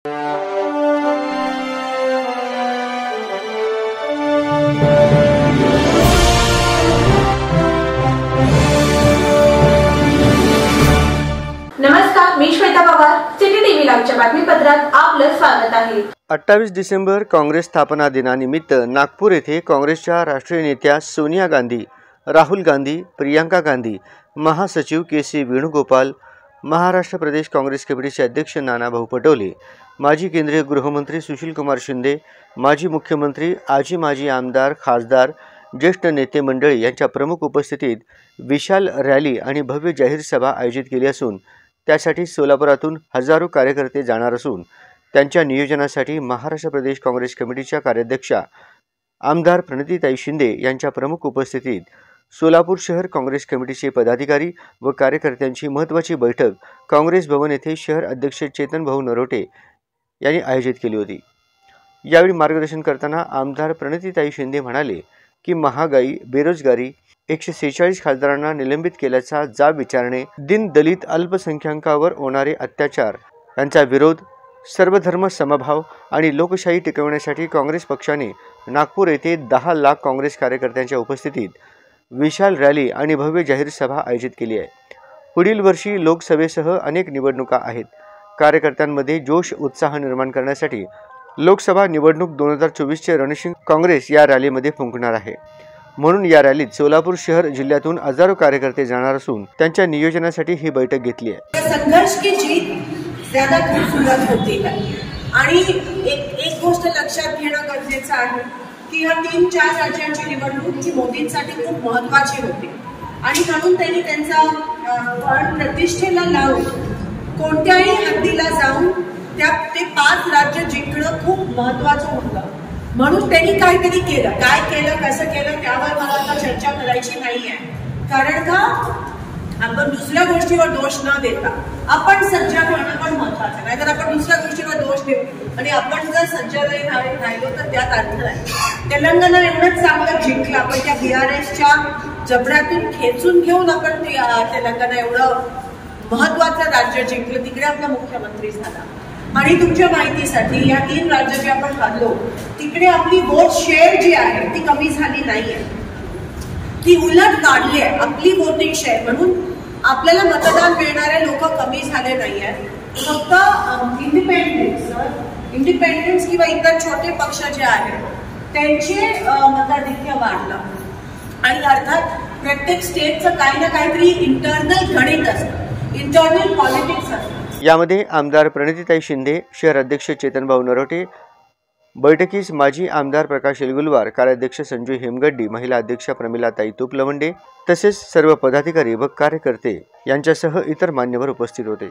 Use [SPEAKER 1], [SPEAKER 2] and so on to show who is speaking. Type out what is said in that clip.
[SPEAKER 1] नमस्कार, मी Shweta Pawar. City TV लाईव्हच्या बातमीपत्रात आपलं स्वागत आहे.
[SPEAKER 2] 28 डिसेंबर काँग्रेस स्थापना दिनानिमित्त नागपूर येथे काँग्रेसच्या राष्ट्रीय नेत्या सोनिया गांधी, राहुल गांधी, प्रियंका गांधी, महासचिव के.सी. वेणुगोपाल, महाराष्ट्र प्रदेश काँग्रेस कमिटीचे अध्यक्ष नानाभाऊ पटोले, माजी केंद्रीय गृहमंत्री सुशीलकुमार शिंदे, माजी मुख्यमंत्री, माजी आमदार, खासदार, ज्येष्ठ नेते मंडळी यांच्या प्रमुख उपस्थितीत विशाल रॅली आणि भव्य जाहीर सभा आयोजित केली असून त्यासाठी सोलापुरातून हजारो कार्यकर्ते जाणार असून त्यांच्या नियोजनासाठी महाराष्ट्र प्रदेश काँग्रेस कमिटीच्या कार्याध्यक्षा आमदार प्रणितीताई शिंदे यांच्या प्रमुख उपस्थितीत सोलापूर शहर काँग्रेस कमिटीचे पदाधिकारी व कार्यकर्त्यांची महत्त्वाची बैठक काँग्रेस भवन येथे शहर अध्यक्ष चेतनभाऊ नरोटे यांनी आयोजित केली होती. यावेळी मार्गदर्शन करताना आमदार प्रणितीताई शिंदे म्हणाले की महागाई, बेरोजगारी, 146 खासदारांना निलंबित केल्याचा जाब विचारणे, दीन दलित अल्पसंख्याकांवर होणारे अत्याचार यांचा विरोध, सर्वधर्म समभाव आणि लोकशाही टिकवण्यासाठी काँग्रेस पक्षाने नागपूर येथे 10 लाख काँग्रेस कार्यकर्त्यांच्या उपस्थितीत विशाल रॅली आणि भव्य जाहीर सभा आयोजित केली आहे. पुढील वर्षी लोकसभेसह अनेक निवडणुका आहेत. कार्यकर्त्यांमध्ये जोश उत्साह निर्माण करण्यासाठी लोकसभा निवडणूक 2024चे रणशिंग काँग्रेस या रॅलीमध्ये फुंकणार आहे. म्हणून या रॅलीत सोलापूर शहर जिल्ह्यातून हजारो कार्यकर्ते जाणार असून त्यांच्या नियोजनासाठी ही बैठक घेतली आहे.
[SPEAKER 3] संघर्ष की जीत ज्यादा खूबसूरत होती है आणि एक गोष्ट लक्षात घेणं गरजेचं आहे की या 3-4 राज्यांची निवडणूक ही मोदींसाठी खूप महत्त्वाची होती आणि म्हणून त्यांनी त्यांचा प्रतिष्ठेला लावून कोणत्याही हद्दीला जाऊन ते 5 राज्य जिंकणं खूप महत्त्वाचं होतं. म्हणून त्यांनी काहीतरी केलं, काय केलं, कसं केलं त्यावर मला आता चर्चा करायची नाहीये. कारण का आपण दुसऱ्या गोष्टीवर दोष न देता आपण सज्ज राहणं पण महत्त्वाचं. नाहीतर आपण दुसऱ्या गोष्टीवर दोष देऊ आणि आपण जर सज्ज राहिलो तर त्यात अर्थ नाही. तेलंगणा एवढंच चांगलं जिंकलं, आपण त्या BRSच्या जबड्यातून खेचून घेऊन आपण तेलंगणा एवढं महत्त्वाचं राज्य जिंकलं. तिकडे आपला मुख्यमंत्री झाला. आणि तुमच्या माहितीसाठी या 3 राज्य जे आपण हरलो तिकडे आपली वोट शेअर जी आहे ती कमी झाली नाहीये, ती उलट काढली आहे आपली वोटिंग शेअर. म्हणून आपल्याला मतदान मिळणारे लोक कमी झाले नाहीये. फक्त इंडिपेंडेंट्स किंवा इतर छोटे पक्ष जे आहेत त्यांचे मताधिक्य वाढलं. आणि अर्थात प्रत्येक स्टेटचं काही ना काहीतरी इंटरनल गणित असतं, इंटरनल पॉलिटिक्स असतं.
[SPEAKER 2] यामध्ये आमदार प्रणितीताई शिंदे, शहर अध्यक्ष चेतनभाऊ नरोटे, बैठकीस माजी आमदार प्रकाश एलगुलवार, कार्याध्यक्ष संजय हेमगड्डी, महिला अध्यक्षा प्रमिलाताई तुपलवंडे तसेच सर्व पदाधिकारी व कार्यकर्ते यांच्यासह इतर मान्यवर उपस्थित होते.